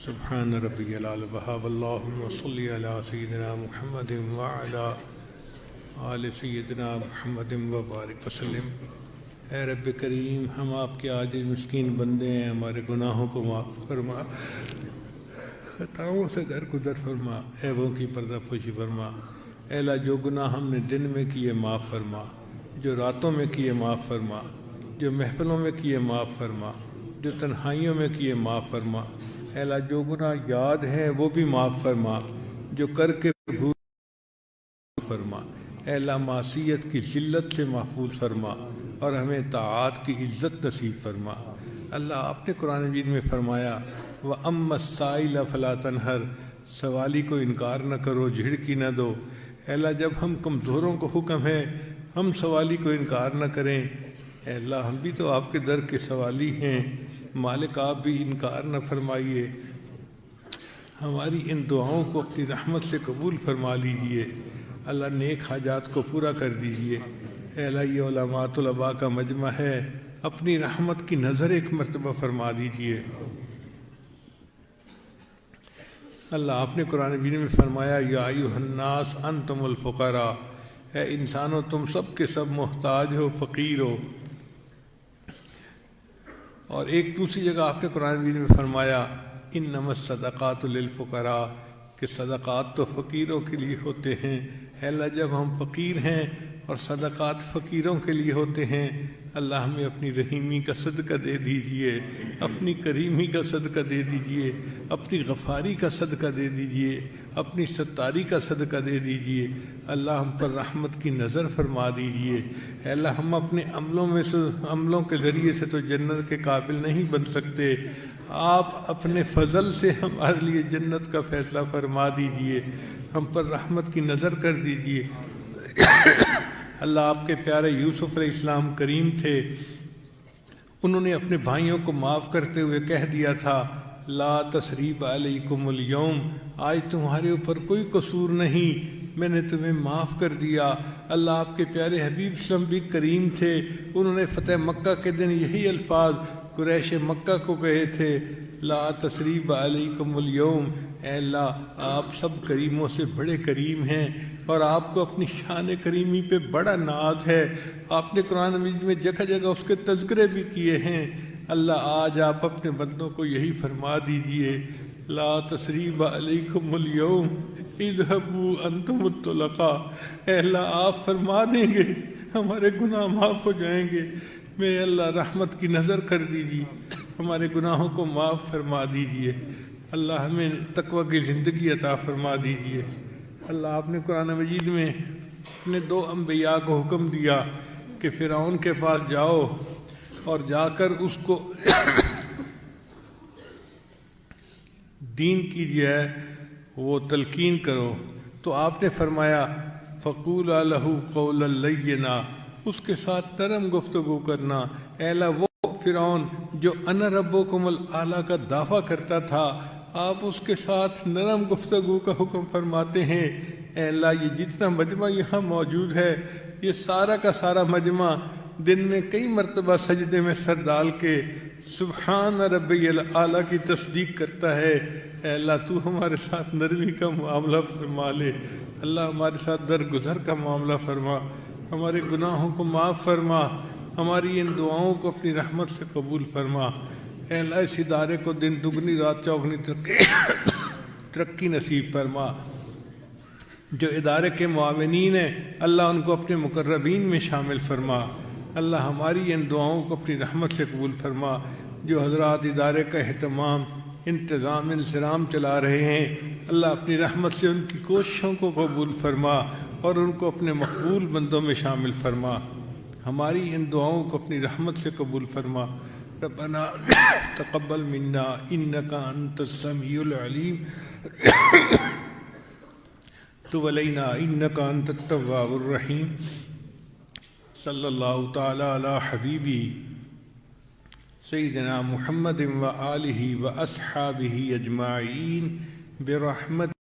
سبحان ربی العلیٰ اللہم صلی علی سیدنا محمد وعلی آل سیدنا محمد وبارک وسلم۔ اے رب کریم، ہم آپ کے عاجز مسکین بندے ہیں، ہمارے گناہوں کو معاف فرما، خطاؤں سے درگزر فرما، عیبوں کی پردہ پوشی فرما۔ اے اللہ، جو گناہ ہم نے دن میں کیے معاف فرما، جو راتوں میں کیے معاف فرما، جو محفلوں میں کیے معاف فرما، جو تنہائیوں میں کیے معاف فرما۔ اے اللہ، جو گناہ یاد ہیں وہ بھی معاف فرما، جو کر کے بھول فرما۔ اے اللہ، معصیت کی ذلت سے محفوظ فرما اور ہمیں طاعات کی عزت نصیب فرما۔ اللہ، آپ نے قرآن مجید میں فرمایا وَأَمَّا السَّائِلَ فَلَا تَنْهَرْ، سوالی کو انکار نہ کرو، جھڑکی نہ دو۔ اے اللہ، جب ہم کمزوروں کو حکم ہے ہم سوالی کو انکار نہ کریں۔ اے اللہ، ہم بھی تو آپ کے در کے سوالی ہیں، مالک آپ بھی انکار نہ فرمائیے۔ ہماری ان دعاؤں کو اپنی رحمت سے قبول فرما لیجئے۔ اللہ، نیک حاجات کو پورا کر دیجئے۔ اے اللہ، یہ علماء طلباء کا مجمع ہے، اپنی رحمت کی نظر ایک مرتبہ فرما دیجئے۔ اللہ، آپ نے قرآن مجید میں فرمایا یا ایھا الناس انتم الفقراء، اے انسانوں تم سب کے سب محتاج ہو، فقیر ہو۔ اور ایک دوسری جگہ آپ نے قرآن مجید میں فرمایا انما الصدقات للفقراء، کہ صدقات تو فقیروں کے لیے ہوتے ہیں۔ اے اللہ، جب ہم فقیر ہیں اور صدقات فقیروں کے لیے ہوتے ہیں، اللہ ہمیں اپنی رحیمی کا صدقہ دے دیجئے، اپنی کریمی کا صدقہ دے دیجئے، اپنی غفاری کا صدقہ دے دیجئے، اپنی ستاری کا صدقہ دے دیجئے۔ اللہ، ہم پر رحمت کی نظر فرما دیجئے۔ اے اللہ، ہم اپنے عملوں کے ذریعے سے تو جنت کے قابل نہیں بن سکتے، آپ اپنے فضل سے ہمارے لیے جنت کا فیصلہ فرما دیجئے، ہم پر رحمت کی نظر کر دیجئے۔ اللہ، آپ کے پیارے یوسف علیہ السلام کریم تھے، انہوں نے اپنے بھائیوں کو معاف کرتے ہوئے کہہ دیا تھا لا تثریب علیکم اليوم، آج تمہارے اوپر کوئی قصور نہیں، میں نے تمہیں معاف کر دیا۔ اللہ، آپ کے پیارے حبیب صلی اللہ علیہ وسلم بھی کریم تھے، انہوں نے فتح مکہ کے دن یہی الفاظ قریش مکہ کو کہے تھے لا تثریب علیکم اليوم، اے اللہ آپ سب کریموں سے بڑے کریم ہیں اور آپ کو اپنی شان کریمی پہ بڑا ناز ہے۔ آپ نے قرآن مجید میں جگہ جگہ اس کے تذکرے بھی کیے ہیں۔ اللہ، آج آپ اپنے بندوں کو یہی فرما دیجئے لا تثریب علیکم اليوم اذهبوا انتم الطلقاء، اے اللہ آپ فرما دیں گے ہمارے گناہ معاف ہو جائیں گے۔ میں اللہ رحمت کی نظر کر دیجئے، ہمارے گناہوں کو معاف فرما دیجئے۔ اللہ، ہمیں تقوی کی زندگی عطا فرما دیجئے۔ اللہ، آپ نے قرآن مجید میں اپنے 2 انبیاء کو حکم دیا کہ فرعون کے پاس جاؤ اور جا کر اس کو دین کی جو ہے وہ تلقین کرو، تو آپ نے فرمایا فَقُولَا لَهُ قَوْلًا لَيِّنًا، اس کے ساتھ نرم گفتگو کرنا۔ اے اللہ، وہ فرعون جو انا ربکم الاعلیٰ کا دعویٰ کرتا تھا، آپ اس کے ساتھ نرم گفتگو کا حکم فرماتے ہیں۔ اے اللہ، یہ جتنا مجمع یہاں موجود ہے، یہ سارا کا سارا مجمع دن میں کئی مرتبہ سجدے میں سر ڈال کے سبحان ربی الاعلیٰ کی تصدیق کرتا ہے۔ اے اللہ، تو ہمارے ساتھ نرمی کا معاملہ فرما لے۔ اللہ، ہمارے ساتھ درگزر کا معاملہ فرما، ہمارے گناہوں کو معاف فرما، ہماری ان دعاؤں کو اپنی رحمت سے قبول فرما۔ اے اللہ، اس ادارے کو دن دگنی رات چوگنی ترقی نصیب فرما۔ جو ادارے کے معاونین ہیں، اللہ ان کو اپنے مقربین میں شامل فرما۔ اللہ، ہماری ان دعاؤں کو اپنی رحمت سے قبول فرما۔ جو حضرات ادارے کا اہتمام، انتظام، انصرام چلا رہے ہیں، اللہ اپنی رحمت سے ان کی کوششوں کو قبول فرما اور ان کو اپنے مقبول بندوں میں شامل فرما۔ ہماری ان دعاؤں کو اپنی رحمت سے قبول فرما۔ ربنا تقبل منا انک انت السمیع العلیم تب علینا انک انت التواب الرحیم۔ صلی اللہ تعالی علی حبیبی سیدنا محمد و آلہ و اصحابہ اجمعین برحمت